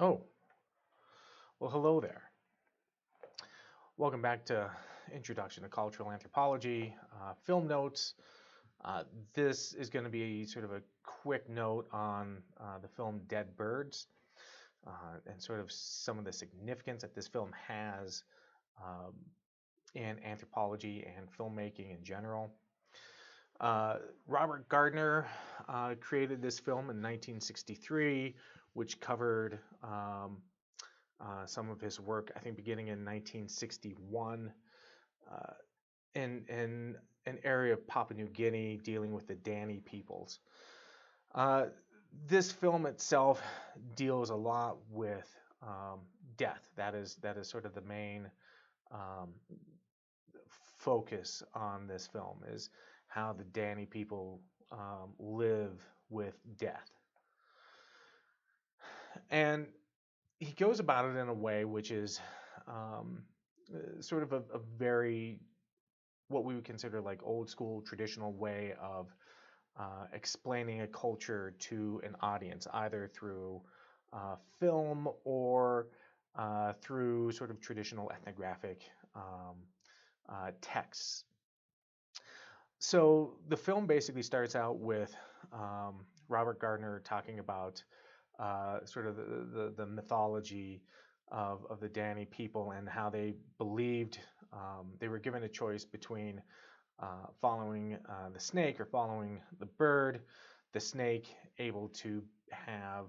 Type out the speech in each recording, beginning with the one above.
Oh, well, hello there. Welcome back to Introduction to Cultural Anthropology, Film Notes. Uh, this is going to be sort of a quick note on the film Dead Birds and sort of some of the significance that this film has um, in anthropology and filmmaking in general. Uh, Robert Gardner created this film in 1963, which covered some of his work, I think, beginning in 1961, uh, in an area of Papua New Guinea dealing with the Dani peoples. Uh, this film itself deals a lot with um, death. That is sort of the main um, focus on this film is how the Dani people live with death, and he goes about it in a way which is um, sort of a very what we would consider like old school traditional way of explaining a culture to an audience, either through film or through sort of traditional ethnographic texts. So the film basically starts out with Robert Gardner talking about sort of the mythology of the Dani people and how they believed they were given a choice between following the snake or following the bird. The snake able to have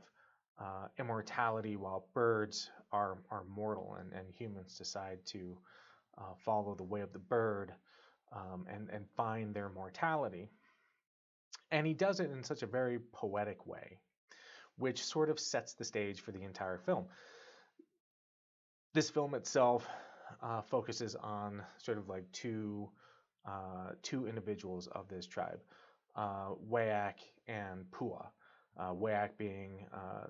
immortality while birds are mortal, and humans decide to follow the way of the bird and find their mortality. And he does it in such a very poetic way, which sort of sets the stage for the entire film. This film itself focuses on sort of like two individuals of this tribe, Wayak and Pua. Wayak being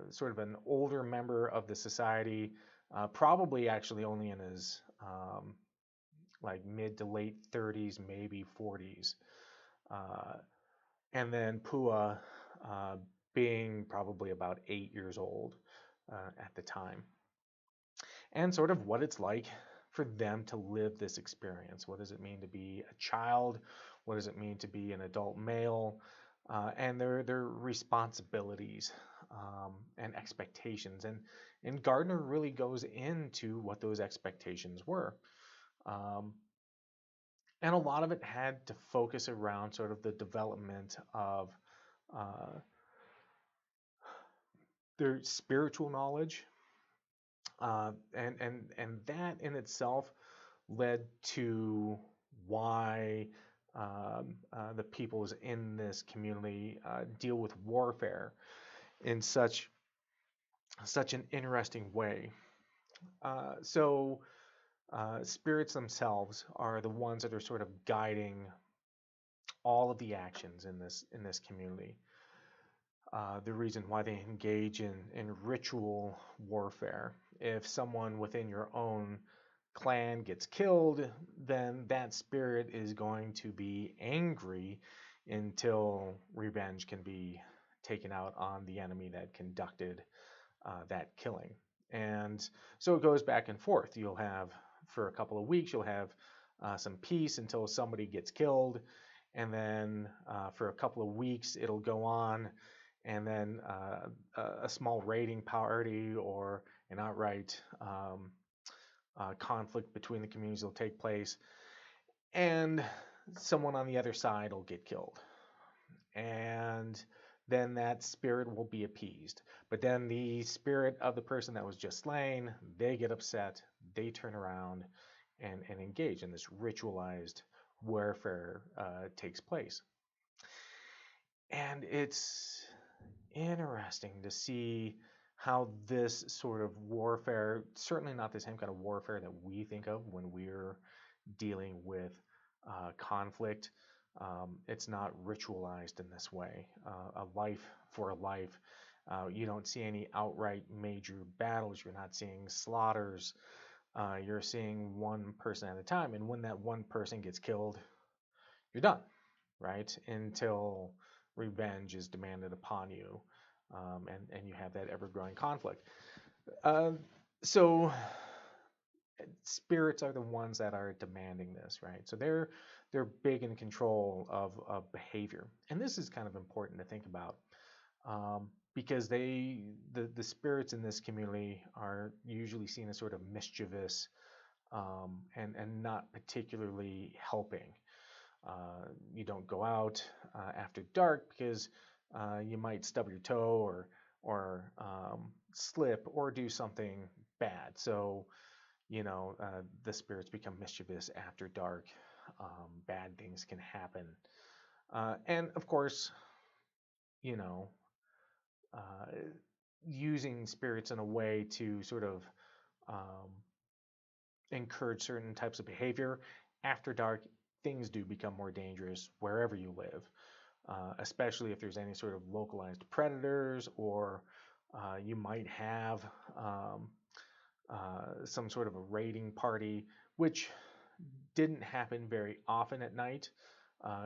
sort of an older member of the society, probably actually only in his like mid to late 30s, maybe 40s. Uh, and then Pua uh, being probably about 8 years old at the time, and sort of what it's like for them to live this experience. What does it mean to be a child? What does it mean to be an adult male? And their responsibilities and expectations. And Gardner really goes into what those expectations were. Um, and a lot of it had to focus around sort of the development of uh, their spiritual knowledge, and that in itself led to why the peoples in this community deal with warfare in such an interesting way. So spirits themselves are the ones that are sort of guiding all of the actions in this community. The reason why they engage in ritual warfare. If someone within your own clan gets killed, then that spirit is going to be angry until revenge can be taken out on the enemy that conducted that killing. And so it goes back and forth. You'll have, for a couple of weeks, you'll have some peace until somebody gets killed. And then for a couple of weeks, it'll go on. And then a small raiding party or an outright conflict between the communities will take place, and someone on the other side will get killed. And then that spirit will be appeased. But then the spirit of the person that was just slain, they get upset, they turn around and engage, in this ritualized warfare takes place. And it's interesting to see how this sort of warfare, certainly not the same kind of warfare that we think of when we're dealing with conflict. It's not ritualized in this way. A life for a life. You don't see any outright major battles. You're not seeing slaughters. You're seeing one person at a time. And when that one person gets killed, you're done, right? Until revenge is demanded upon you, and you have that ever-growing conflict. Uh, so spirits are the ones that are demanding this, right? So they're big in control of behavior, and this is kind of important to think about because the spirits in this community are usually seen as sort of mischievous and not particularly helping. You don't go out after dark because you might stub your toe or slip or do something bad. So the spirits become mischievous after dark. Bad things can happen, and of course, you know, uh, using spirits in a way to sort of um, encourage certain types of behavior after dark. Things do become more dangerous wherever you live, especially if there's any sort of localized predators or you might have um, some sort of a raiding party, which didn't happen very often at night.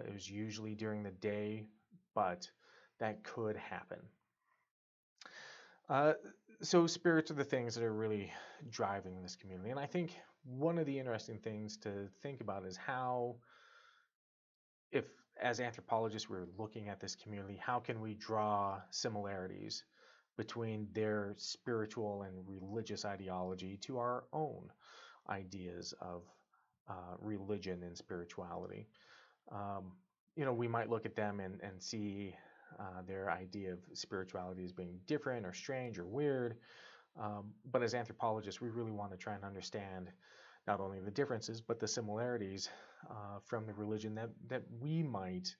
It was usually during the day, but that could happen. Uh, so spirits are the things that are really driving this community, and I think one of the interesting things to think about is how, if as anthropologists we're looking at this community, how can we draw similarities between their spiritual and religious ideology to our own ideas of religion and spirituality. Um, we might look at them and see their idea of spirituality as being different or strange or weird. But as anthropologists, we really want to try and understand not only the differences but the similarities from the religion that we might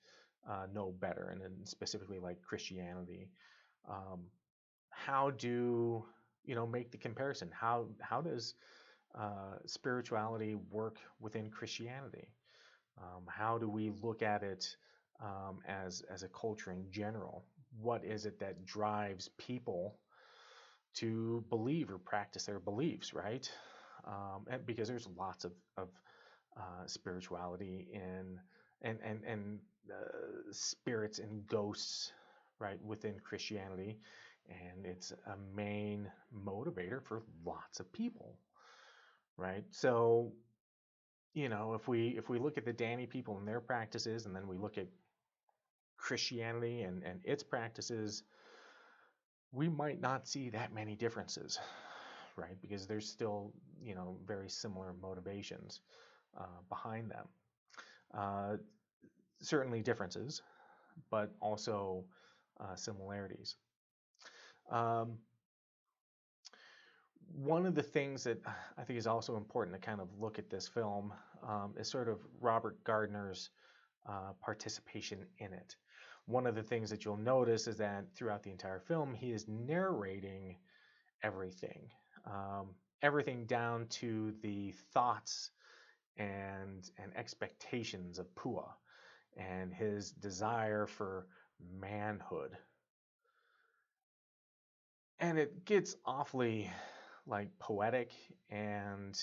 know better, and then specifically like Christianity. Um, how do make the comparison? How does spirituality work within Christianity? How do we look at it as a culture in general? What is it that drives people to believe or practice their beliefs, right? And because there's lots of spirituality in and spirits and ghosts, right, within Christianity, and it's a main motivator for lots of people, right? So if we look at the Dani people and their practices, and then we look at Christianity and its practices, we might not see that many differences, right? Because there's still, very similar motivations behind them. Uh, Certainly differences, but also similarities. Um, One of the things that I think is also important to kind of look at this film is sort of Robert Gardner's participation in it. One of the things that you'll notice is that throughout the entire film, he is narrating everything, um, everything down to the thoughts and expectations of Pua and his desire for manhood. And it gets awfully like poetic and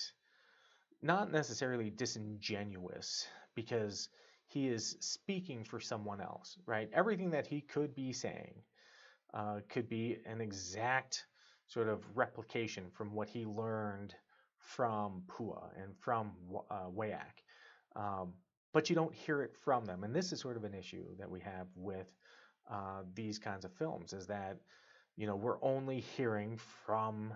not necessarily disingenuous because he is speaking for someone else, right? Everything that he could be saying could be an exact sort of replication from what he learned from Pua and from Wayak. Um, but you don't hear it from them. And this is sort of an issue that we have with these kinds of films is that, we're only hearing from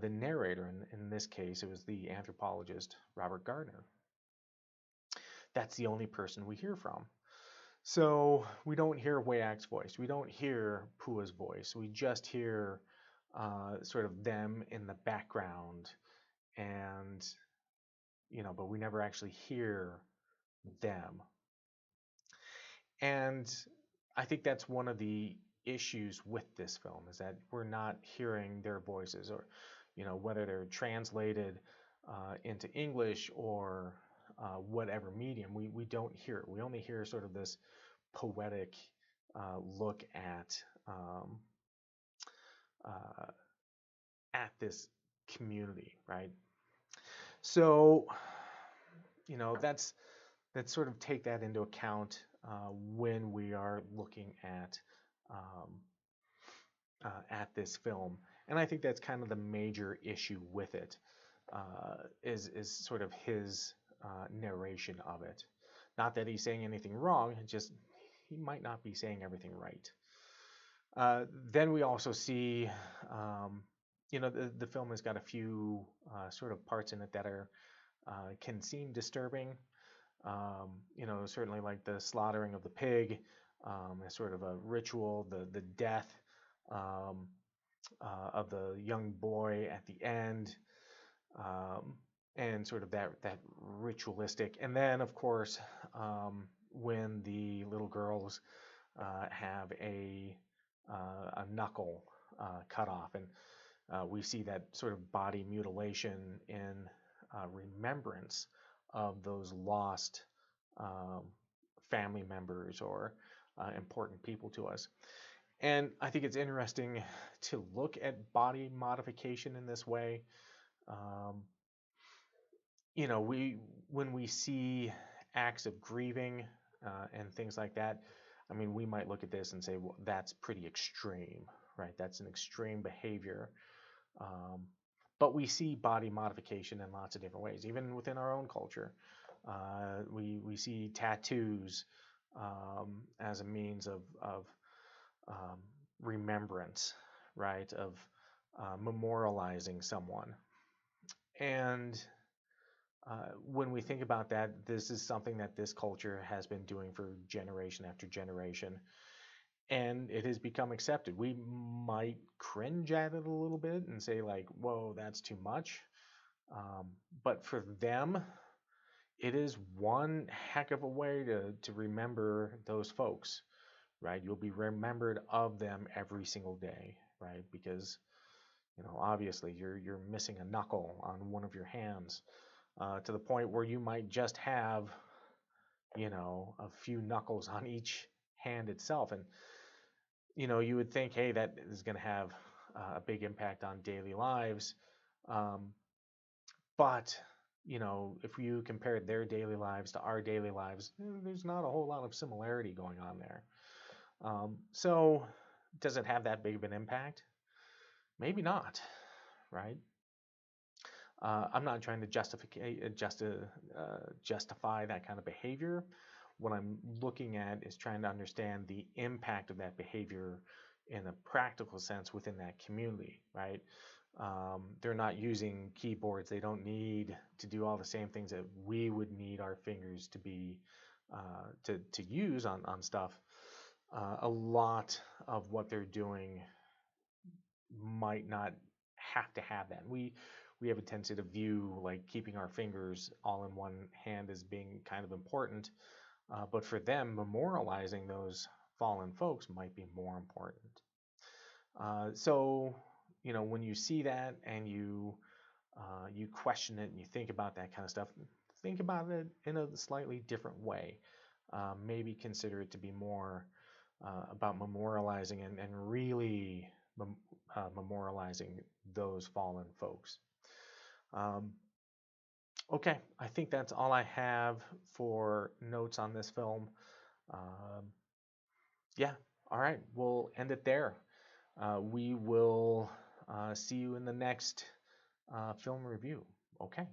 the narrator. In this case, it was the anthropologist Robert Gardner. That's the only person we hear from. So we don't hear Wayak's voice. We don't hear Pua's voice. We just hear sort of them in the background, and but we never actually hear them. And I think that's one of the issues with this film is that we're not hearing their voices, or whether they're translated into English or whatever medium. We don't hear it. We only hear sort of this poetic look uh, at this community, right? So, that's sort of take that into account when we are looking at at this film, and I think that's kind of the major issue with it, is sort of his narration of it. Not that he's saying anything wrong, just he might not be saying everything right. Then we also see, the film has got a few sort of parts in it that are can seem disturbing. Certainly like the slaughtering of the pig, as sort of a ritual, the death um, of the young boy at the end, um, and sort of that ritualistic. And then, of course, when the little girls have a knuckle cut off, and we see that sort of body mutilation in remembrance of those lost um, family members or important people to us. And I think it's interesting to look at body modification in this way. Um, when we see acts of grieving and things like that, I mean, we might look at this and say, well, that's pretty extreme, right? That's an extreme behavior. Um, but we see body modification in lots of different ways, even within our own culture. We see tattoos as a means of remembrance, right? Of memorializing someone. And when we think about that, this is something that this culture has been doing for generation after generation, and it has become accepted. We might cringe at it a little bit and say, like, whoa, that's too much. But for them, it is one heck of a way to remember those folks, right? You'll be remembered of them every single day, right? Because obviously you're missing a knuckle on one of your hands, to the point where you might just have a few knuckles on each hand itself. And you would think, hey, that is going to have a big impact on daily lives. But if you compare their daily lives to our daily lives, there's not a whole lot of similarity going on there. So does it have that big of an impact? Maybe not, right? I'm not trying to justify that kind of behavior. What I'm looking at is trying to understand the impact of that behavior in a practical sense within that community, right? They're not using keyboards. They don't need to do all the same things that we would need our fingers to be to use on stuff. A lot of what they're doing might not have to have that. We have a tendency to view like keeping our fingers all in one hand as being kind of important, but for them, memorializing those fallen folks might be more important. So when you see that and you question it and you think about that kind of stuff, think about it in a slightly different way. Maybe consider it to be more about memorializing and really memorializing those fallen folks. Okay, I think that's all I have for notes on this film. Yeah, all right, we'll end it there. We will see you in the next film review. Okay.